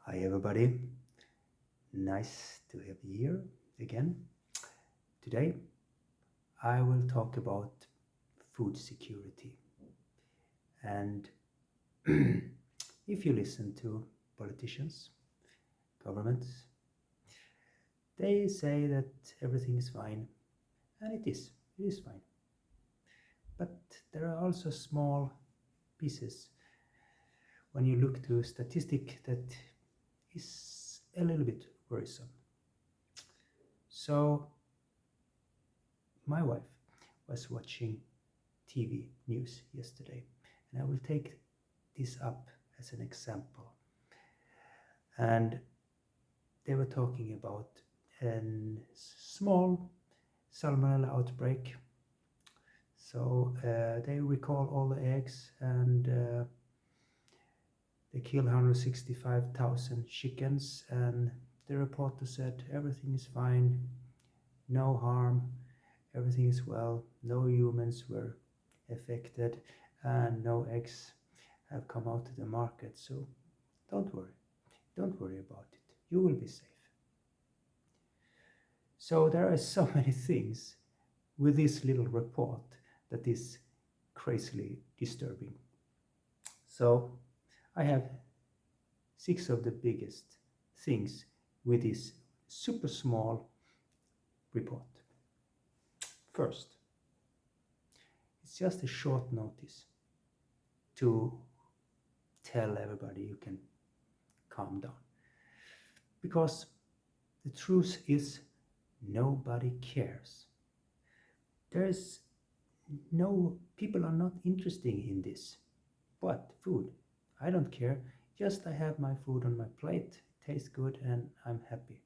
Hi everybody, nice to have you here again. Today I will talk about food security. And if you listen to politicians, governments, they say that everything is fine, and it is fine. But there are also small pieces when you look to statistic that is a little bit worrisome. So my wife was watching TV news yesterday, and I will take this up as an example. And they were talking about a small salmonella outbreak. So they recall all the eggs, and they killed 165,000 chickens, and the reporter said everything is fine, no harm, everything is well, no humans were affected, and no eggs have come out to the market. So don't worry about it, you will be safe. So there are so many things with this little report that is crazily disturbing. So I have 6 of the biggest things with this super small report. First, it's just a short notice to tell everybody you can calm down. Because the truth is, nobody cares. There's no, people are not interested in this. What? Food. I don't care. Just I have my food on my plate, it tastes good, and I'm happy.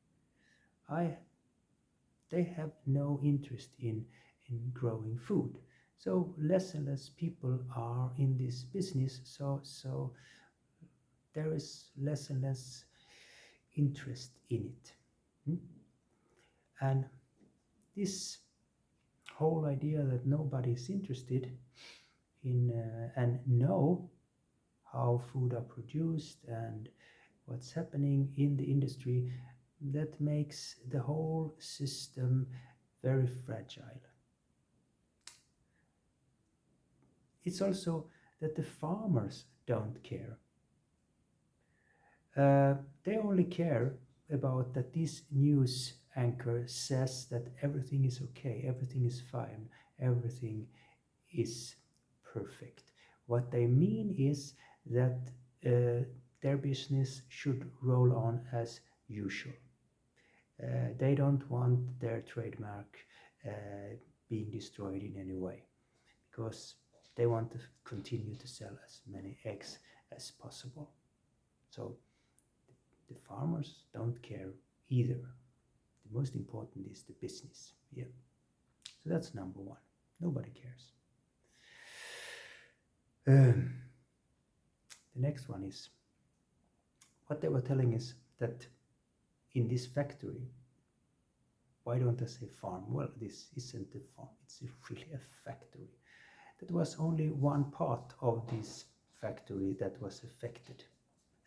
They have no interest in growing food. So less and less people are in this business. So there is less and less interest in it. And this whole idea that nobody is interested in and know how food are produced and what's happening in the industry, that makes the whole system very fragile. It's also that the farmers don't care. They only care about that this news anchor says that everything is okay, everything is fine, everything is perfect. What they mean is that their business should roll on as usual. They don't want their trademark being destroyed in any way, because they want to continue to sell as many eggs as possible. So the farmers don't care either. The most important is the business. Yeah. So that's number one. Nobody cares. The next one is, what they were telling is that in this factory, why don't I say farm? Well, this isn't a farm, it's really a factory. That was only one part of this factory that was affected,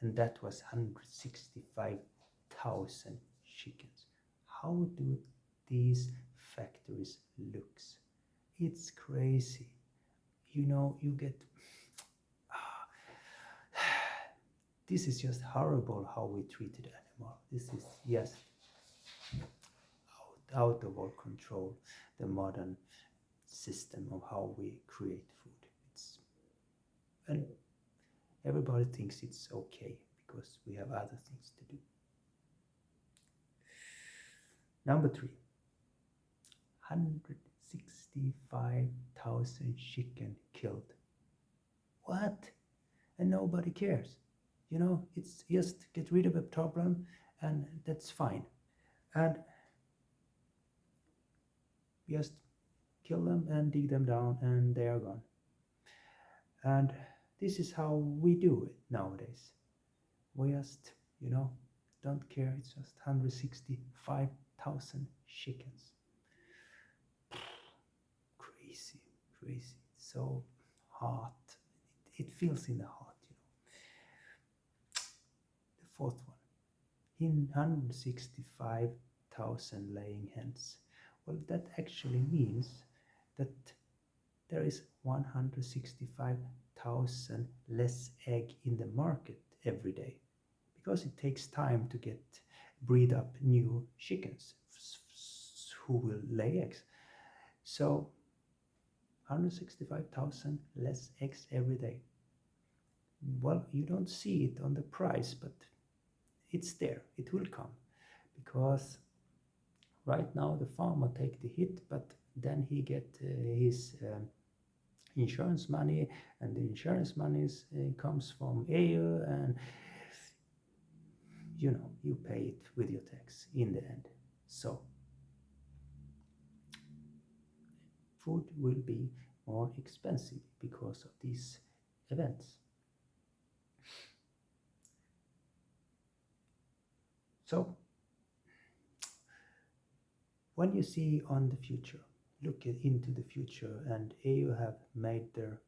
and that was 165,000 chickens. How do these factories look? It's crazy. You get this is just horrible how we treated animal. This is just out of our control, the modern system of how we create food. And everybody thinks it's okay because we have other things to do. Number 3, 165,000 chicken killed. What? And nobody cares. It's just get rid of a problem, and that's fine. And just kill them and dig them down, and they are gone. And this is how we do it nowadays. We just, don't care. It's just 165,000 chickens. Crazy. It's so hard. It feels in the heart. The fourth one, 165,000 laying hens. Well, that actually means that there is 165,000 less egg in the market every day, because it takes time to breed up new chickens who will lay eggs. So 165,000 less eggs every day. Well, you don't see it on the price, but it's there. It will come, because right now the farmer take the hit, but then he get his insurance money, and the insurance money comes from EU, and you pay it with your tax in the end. So food will be more expensive because of these events. So when you see on the future, look into the future, and EU have made their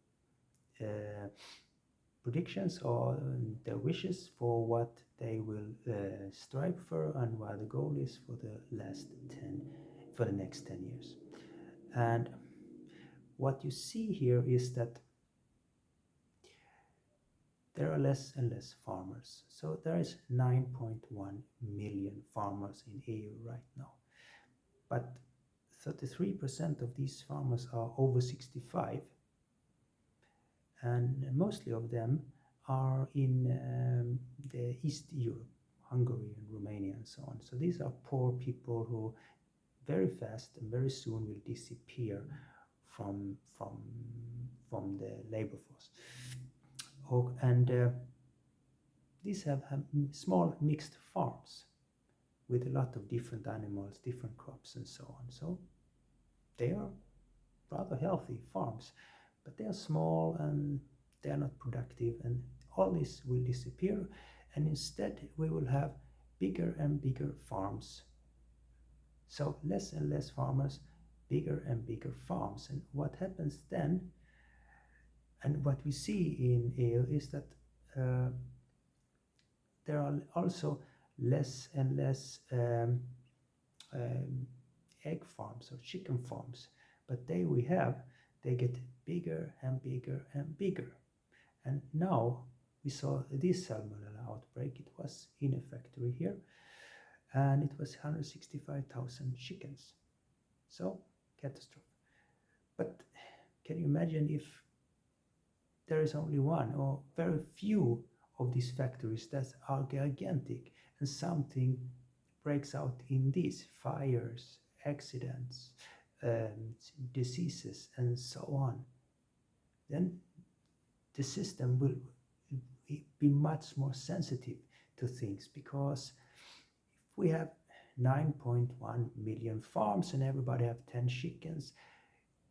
predictions or their wishes for what they will strive for, and what the goal is for the next 10 years. And what you see here is that there are less and less farmers. So there is 9.1 million farmers in EU right now. But 33% of these farmers are over 65, and mostly of them are in the East Europe, Hungary and Romania and so on. So these are poor people who very fast and very soon will disappear from the labor force. These have small mixed farms with a lot of different animals, different crops and so on. So they are rather healthy farms, but they are small and they are not productive, and all this will disappear, and instead we will have bigger and bigger farms. So less and less farmers, bigger and bigger farms. And what happens then, and what we see in EU, is that there are also less and less egg farms or chicken farms, but they get bigger and bigger and bigger. And now we saw this salmonella outbreak. It was in a factory here, and it was 165,000 chickens. So catastrophe. But can you imagine if there is only one or very few of these factories that are gigantic, and something breaks out in these fires, accidents, diseases and so on, then the system will be much more sensitive to things, because if we have 9.1 million farms and everybody have 10 chickens,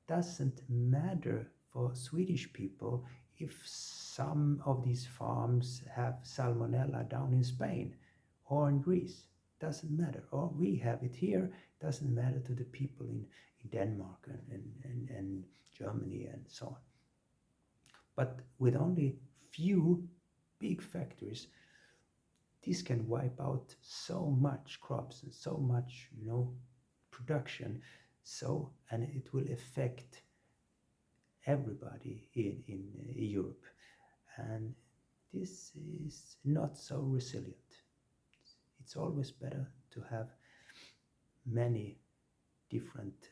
doesn't matter for Swedish people if some of these farms have salmonella down in Spain or in Greece. Doesn't matter. Or we have it here, doesn't matter to the people in Denmark and Germany and so on. But with only few big factories, this can wipe out so much crops and so much production, and it will affect everybody in Europe, and this is not so resilient. It's always better to have many different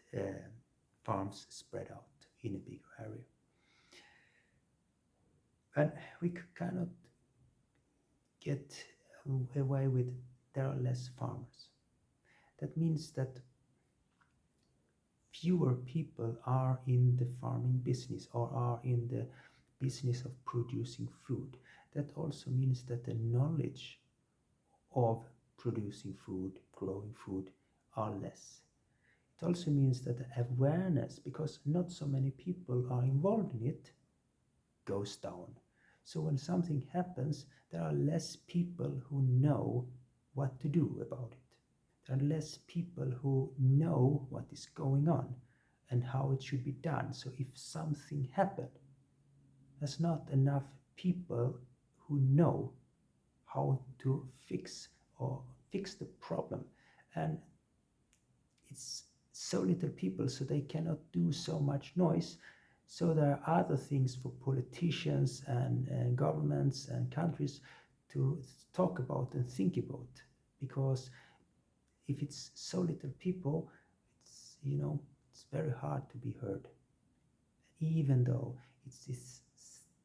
farms spread out in a bigger area. And we cannot get away with there are less farmers. That means that fewer people are in the farming business or are in the business of producing food. That also means that the knowledge of producing food, growing food, are less. It also means that the awareness, because not so many people are involved in it, goes down. So when something happens, there are less people who know what to do about it. There are less people who know what is going on and how it should be done. So if something happened, there's not enough people who know how to fix or fix the problem. And it's so little people, so they cannot do so much noise. So there are other things for politicians and governments and countries to talk about and think about. Because if it's so little people, it's, you know, it's very hard to be heard. Even though it's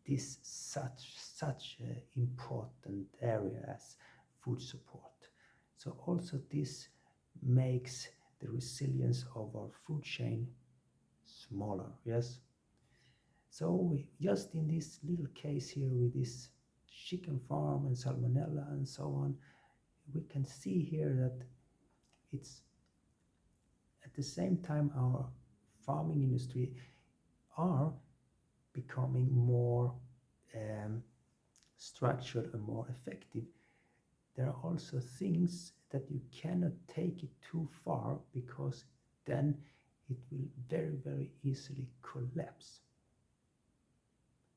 this such an important area as food support. So also this makes the resilience of our food chain smaller, yes? So we, just in this little case here with this chicken farm and salmonella and so on, we can see here that it's at the same time our farming industry are becoming more structured and more effective. There are also things that you cannot take it too far, because then it will very, very easily collapse.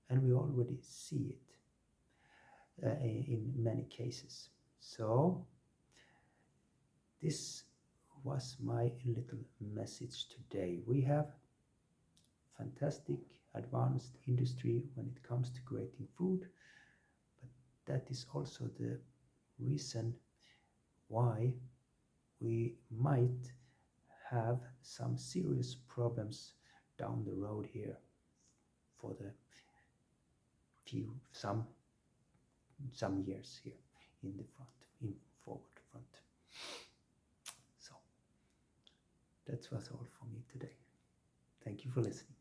And we already see it in many cases. So this was my little message today. We have fantastic advanced industry when it comes to creating food, but that is also the reason why we might have some serious problems down the road here for the some years here in the forward front. So that was all for me today. Thank you for listening.